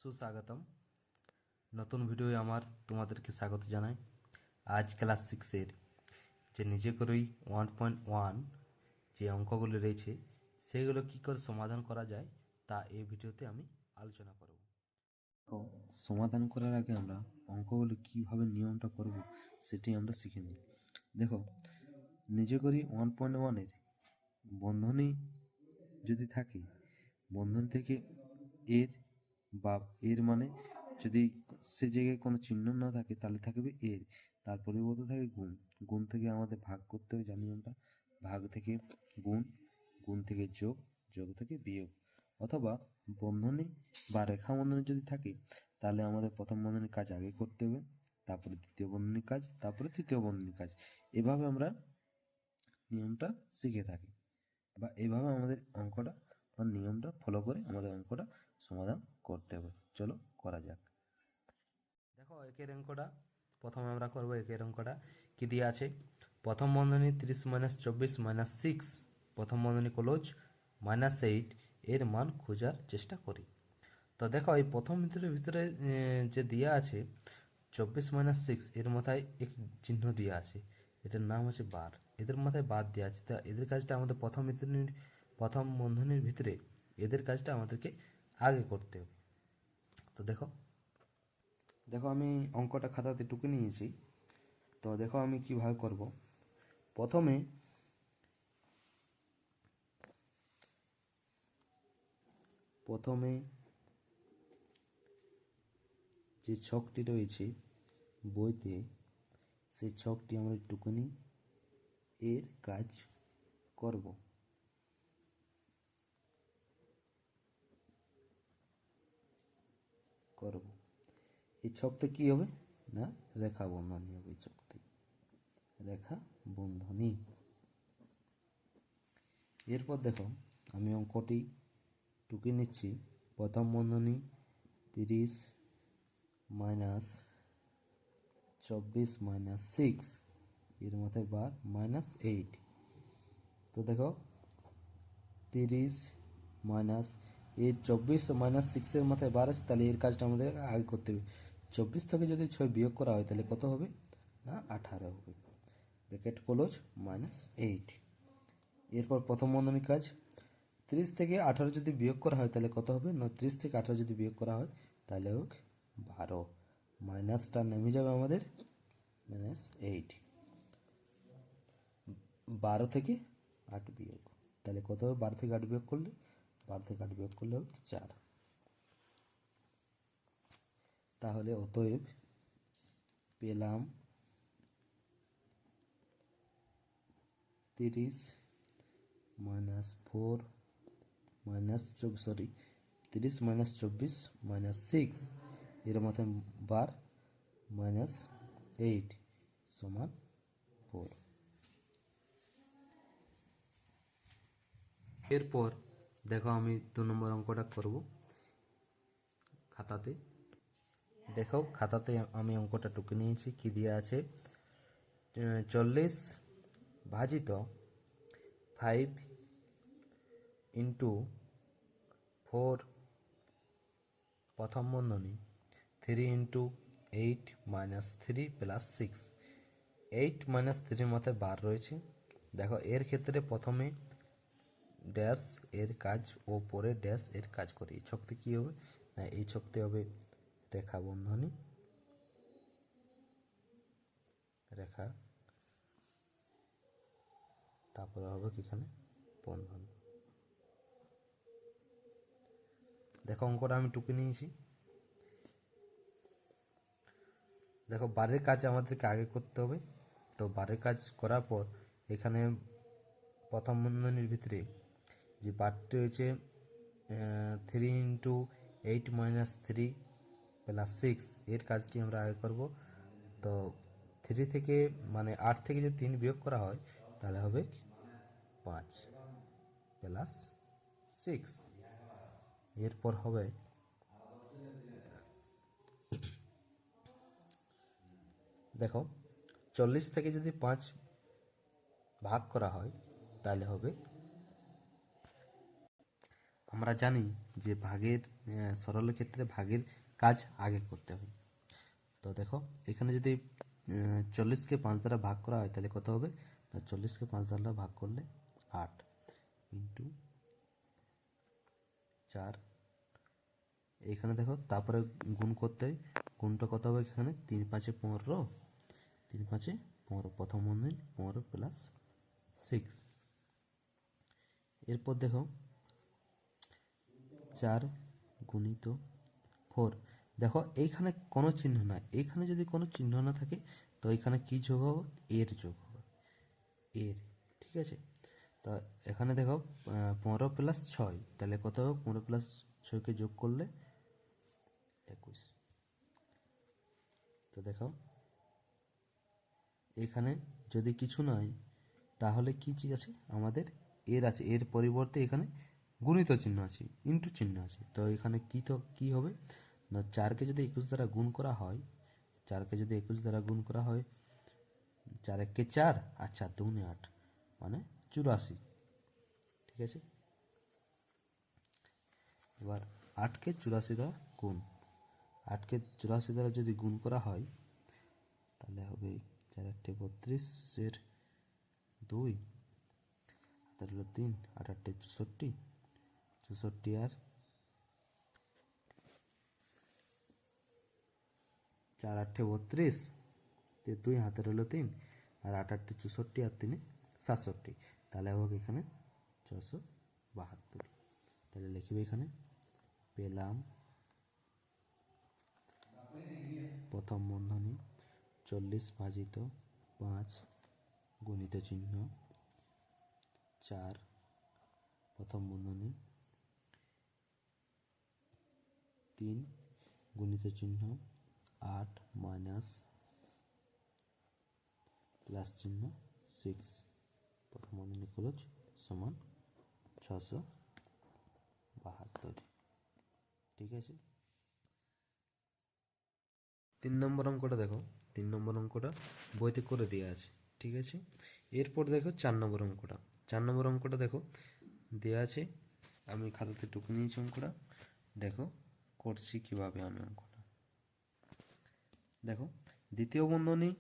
সুস্বাগতম। নতুন ভিডিওয়ে তোমাদেরকে স্বাগত জানাই। আজ ক্লাস 6-এর যে নিজে করেই 1.1 যে অঙ্কগুলো রয়েছে সেগুলো কী করে সমাধান করা যায় তা এই ভিডিওতে আমি আলোচনা করব। তো সমাধান করার আগে আমরা অঙ্কগুলো কীভাবে নিয়মটা করব সেটি আমরা শিখে নিই। দেখো, নিজে করি 1.1-এর বন্ধনী যদি থাকে, বন্ধনী থেকে এর মানে যদি সে জায়গায় কোনো চিহ্ন না থাকে তাহলে থাকবে এর, তার পরিবর্তে থাকে গুণ। গুণ থেকে আমাদের ভাগ করতে হবে, জানি আমরা। ভাগ থেকে গুণ, গুণ থেকে যোগ, যোগ থেকে বিয়োগ। অথবা বন্ধনী বা রেখা বন্ধনী যদি থাকে তাহলে আমাদের প্রথম বন্ধনীর কাজ আগে করতে হবে, তারপরে দ্বিতীয় বন্ধনীর কাজ, তারপরে তৃতীয় বন্ধনীর কাজ। এভাবে আমরা নিয়মটা শিখে থাকি, বা এভাবে আমাদের অঙ্কটা বা নিয়মটা ফলো করে আমাদের অঙ্কটা সমাধান করতে হবে। চলো করা যাক। দেখো, একের অঙ্কটা প্রথমে আমরা করব। একের অঙ্কটা কি দিয়ে আছে? প্রথম বন্ধনী 30 - 24 - 6, প্রথম বন্ধনী ক্লোজ -8 এর মান খোঁজার চেষ্টা করি। তো দেখো, এই প্রথম ভিতরে যে দেওয়া আছে 24 - 6 এর মাথায় এক চিহ্ন দেওয়া আছে, এটার নাম হচ্ছে বার। এদের মাথায় বাদ দেওয়া আছে, তা এদের কাজটা আমাদের প্রথম বন্ধনীর ভিতরে এদের কাজটা আমাদেরকে আগে করতে হবে। তো দেখো, আমি অঙ্কটা খাতাতে টুকে নিয়েছি। তো দেখো আমি কিভাবে করব। প্রথমে যে ছকটি রয়েছে বইতে, সেই ছকটি আমরা টুকুনি এর কাজ করব। এই ছকতে কি হবে না, রেখা বন্ধনী হবে। এই ছকতে রেখা বন্ধনী। এরপর দেখো, আমি অঙ্কটি টুকে নিচ্ছি। প্রথম বন্ধনী 30 - 24 - 6 এর মাথায় বার -8। তো দেখো, 30 মাইনাস এই 24 - 6 এর মাথায় বার আছে, তাহলে এর কাজটা আমাদের আগে করতে হবে। 24 থেকে যদি 6 বিয়োগ করা হয় তাহলে কত হবে না, 18 হবে। Bracket close -8। এরপর প্রথম বন্ধনীর কাজ 30 থেকে 18 যদি বিয়োগ করা হয় তাহলে কত হবে না, 30 থেকে 18 যদি বিয়োগ করা হয় তাহলে হোক 12। মাইনাসটা নেমে যাবে আমাদের -8। 12 থেকে 8 বিয়োগ, তাহলে কত হবে? 12 থেকে 8 বিয়োগ করলে 4। তাহলে অতএব পেলাম 30 - 4 30 - 24 - 6 এর মাথায় বার -8 সমান 4। এরপর দেখো, আমি 2 নম্বর অঙ্কটা করব খাতাতে। দেখো, খাতাতে আমি অঙ্কটা টুকে নিয়েছি। কি দিয়ে আছে? 40 ভাজিত 5 × 4 প্রথম বন্ধনী 3 × 8 - 3 + 6। 8 - 3 মাথায় বার রয়েছে। দেখো, এর ক্ষেত্রে প্রথমে ড্যাশ এর কাজ ও পরে ড্যাশ এর কাজ করি। এই ছকতে কী হবে না, এই ছকতে হবে রেখা বন্ধনী, রেখা, তারপরে হবে এখানে বন্ধনী। দেখো, অঙ্কটা আমি টুকে নিয়েছি। দেখো, বারের কাজ আমাদেরকে আগে করতে হবে। তো বারের কাজ করার পর এখানে প্রথম বন্ধনীর ভিতরে যে বারটি রয়েছে 3 × 8 - 3 + 6 এর কাজটি আমরা আগে করব। তো 3 থেকে 8 থেকে যদি 3 বিয়োগ করা হয় তাহলে হবে 5 + 6। এরপর হবে দেখো, 40 থেকে যদি 5 ভাগ করা হয় তাহলে হবে আমরা জানি যে ভাগের সরলের ক্ষেত্রে ভাগের কাজ আগে করতে হবে। তো দেখো এখানে যদি 40কে 5 দ্বারা ভাগ করা হয় তাহলে কত হবে না 40কে 5 দ্বারা ভাগ করলে 8 ইন্টু 4। এখানে দেখো তারপরে গুণ করতে হয়, গুণটা কত হবে এখানে 3 5 15, 3 5 15 প্রথম বন্ধনী 15 প্লাস 6। এরপর দেখো 4 গুণিত 4। দেখো এইখানে কোনো চিহ্ন নাই, এইখানে যদি কোনো চিহ্ন না থাকে তো এখানে কি যোগ হবে, এর যোগ হবে, এর। ঠিক আছে, তা এখানে দেখো 15 প্লাস 6 তাহলে কত হবে, 15 প্লাস 6কে যোগ করলে 21। তো দেখো এখানে যদি কিছু নাই তাহলে কি চিজ আছে আমাদের, এর আছে, এর পরিবর্তে এখানে গুণিত চিহ্ন আছে, ইন্টু চিহ্ন আছে। তো এখানে কি হবে না 4কে যদি 21 দ্বারা গুণ করা হয়, 4কে যদি 21 দ্বারা গুণ করা হয়, 4 1 4 আর 4 2 8 মানে 84। ঠিক আছে, এবার 8কে 84 দ্বারা গুণ, 8কে 84 দ্বারা যদি গুণ করা হয় তাহলে হবে 4 8 32 এর 2, তাহলে হলো 3 8 8 64, 64 আর 4 8 32, 2 হাতের হলো 3 আর 8 8 64 আর 3 67, তাহলে হবে এখানে 472। তাহলে লিখবে এখানে পেলাম প্রথম বন্ধনী 40 ভাজিত 5 গুণিত চিহ্ন 4 প্রথম বন্ধনী 3 গুণিত চিহ্ন 8 মাইনাস প্লাস চিহ্ন 6 প্রথম বন্ধনী ক্লোজ সমান 672। ঠিক আছে, 3 নম্বর অঙ্কটা দেখো, 3 নম্বর অঙ্কটা বইতে করে দেওয়া আছে। ঠিক আছে, এরপর দেখো 4 নম্বর অঙ্কটা, 4 নম্বর অঙ্কটা দেখো দেওয়া আছে, আমি খাতাতে টুকে নিয়েছি অঙ্কটা, দেখো করছি কিভাবে আমি অঙ্কটা। দেখো দ্বিতীয় বন্ধনী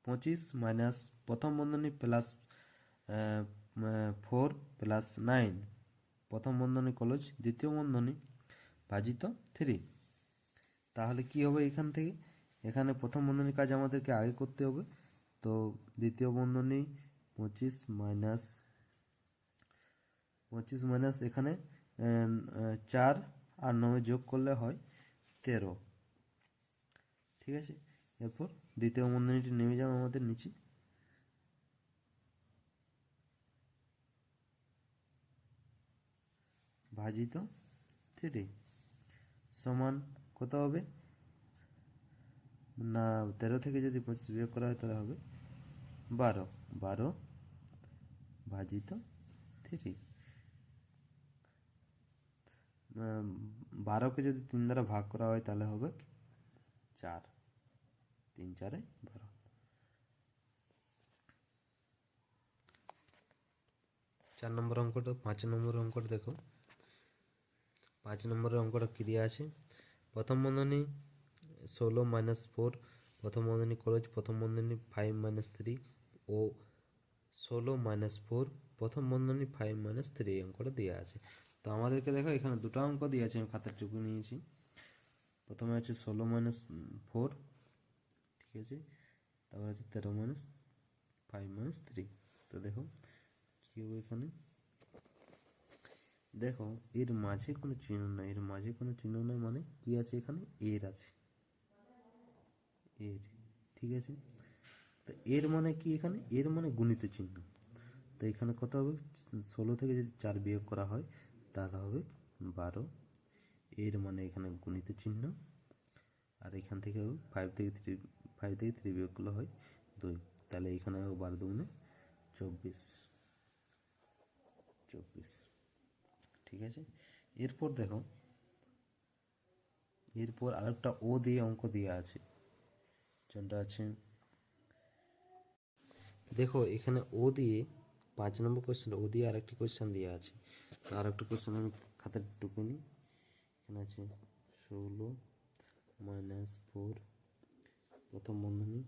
25 মাইনাস প্রথম বন্ধনী প্লাস 4 প্লাস 9 প্রথম বন্ধনী ক্লোজ দ্বিতীয় বন্ধনী ভাজিত 3। তাহলে কি হবে এখান থেকে, এখানে প্রথম বন্ধনীর কাজ আমাদেরকে আগে করতে হবে। তো দ্বিতীয় বন্ধনী 25 মাইনাস এখানে 4 আর 9 যোগ করলে হয় 13। ঠিক আছে, এরপর দ্বিতীয় বন্ধনীটি নেমে যাবে আমাদের নিচে, ভাজিত 3 সমান কত হবে না 13 থেকে যদি 25 বিয়োগ করা হয় তাহলে হবে 12, 12 ভাজিত 3। 12কে যদি 3 দ্বারা ভাগ করা হয় তাহলে হবে 4, 3 4 12। 4 নম্বর অঙ্কটা, 5 নম্বর অঙ্কটা দেখো, 5 নম্বরের অঙ্কটা কি দেওয়া আছে, প্রথম বন্ধনী 16 মাইনাস 4 প্রথম বন্ধনী ক্লোজ প্রথম বন্ধনী 5 মাইনাস 3 ও 16 মাইনাস 4 প্রথম বন্ধনী 5 মাইনাস 3 এই অঙ্কটা দেওয়া আছে। তো আমাদেরকে দেখো এখানে দুটো অঙ্ক দিয়ে আছে, আমি খাতার টুকু নিয়েছি। প্রথমে আছে 16 মাইনাস 4, ঠিক আছে, তারপর আছে 13 মাইনাস 5 মাইনাস 3। তো দেখো কি হবে এখানে, দেখো এর মাঝে কোনো চিহ্ন নাই, এর মাঝে কোনো চিহ্ন নাই মানে কি আছে এখানে, এর আছে, এর। ঠিক আছে, তো এর মানে কি এখানে, এর মানে গুণিত চিহ্ন। তো এখানে কত হবে, 16 থেকে যদি 4 বিয়োগ করা হয় তাহলে হবে 12, এর মানে এখানে গুণিত চিহ্ন। আর এখান থেকে 5 থেকে 3 বিয়োগ করলে হয় 2, তাহলে এখানে 12 দুগুণে 24। ঠিক আছে, এরপর দেখো, এরপর আরেকটা ও দিয়ে অঙ্ক দেওয়া আছে, যেটা আছে দেখো এখানে ও দিয়ে 5 নম্বর কোয়েশ্চেন ও দিয়ে আরেকটি কোয়েশ্চেন দেওয়া আছে। তো আরেকটা কোয়েশ্চেন আমি খাতার টুকু নিই। এখানে আছে 16 - 4, প্রথম বন্ধনী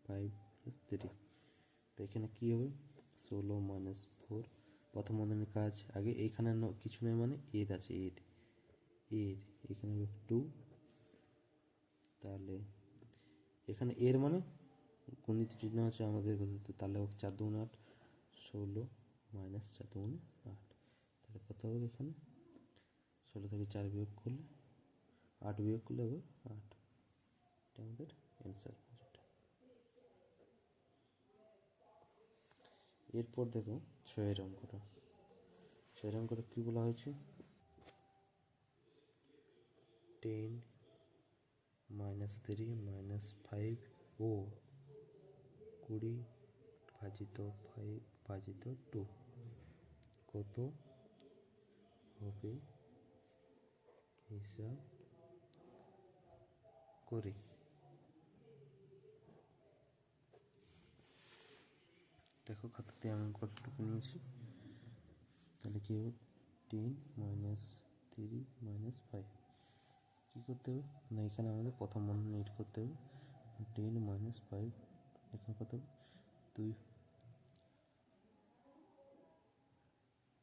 5 + 3। তো এখানে কী হবে, 16 - 4, প্রথম বন্ধনীর কাজ আগে, এইখানে কিছু নেই মানে এর আছে, এর এখানে হবে 2, তাহলে এখানে এর মানে গণিত চিহ্ন আছে আমাদের কথা, তাহলে 4 × 2 = 8, 16 - 4 × 2 = 8। তাহলে কত হবে এখানে, 16 থেকে 4 বিয়োগ করলে 8 বিয়োগ করলে হবে 8। এটা আমাদের অ্যান্সার। এরপর দেখো 6-এর অঙ্কটা। 6-এর অঙ্কটা কী বলা হয়েছে, 10 - 3 - 5 ও 20 / 5 / 2 কত হবে হিসাব করে। দেখো খাতাতে আমি কতটুকু নিয়েছি, তাহলে কী হবে 10 - 3 - 5, কী করতে হবে না, এখানে আমাদের প্রথম বন্ধনী এড করতে হবে। 10 - 5, এখানে কত হবে 2,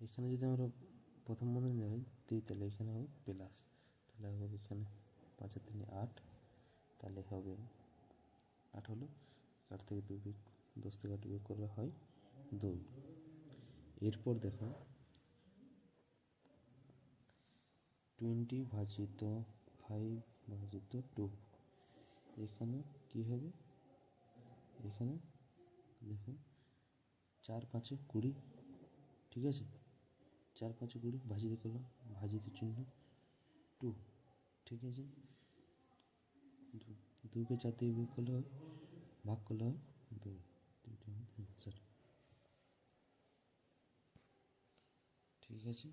এখানে যদি আমরা প্রথম বন্ধনী দিই তাহলে এখানে হবে প্লাস, তাহলে হবে এখানে 5 × 3 = 8, তাহলে হবে 8 হলো 8 থেকে 2 বিয়োগ, 10 থেকে 8 বিয়োগ করলে হয় 2। এরপর দেখো 20 / 5 / 2, এখানে কি হবে, এখানে দেখো 4 × 5 = 20, ঠিক আছে, 4 × 5 = 20, ভাজিতে করলাম, ভাজিতে চিহ্ন 2, ঠিক আছে, 2কে 4 দিয়ে বিয়োগ করলে হয়, ভাগ করলে হয় 2। দুইটা অ্যান্সার, ঠিক আছে।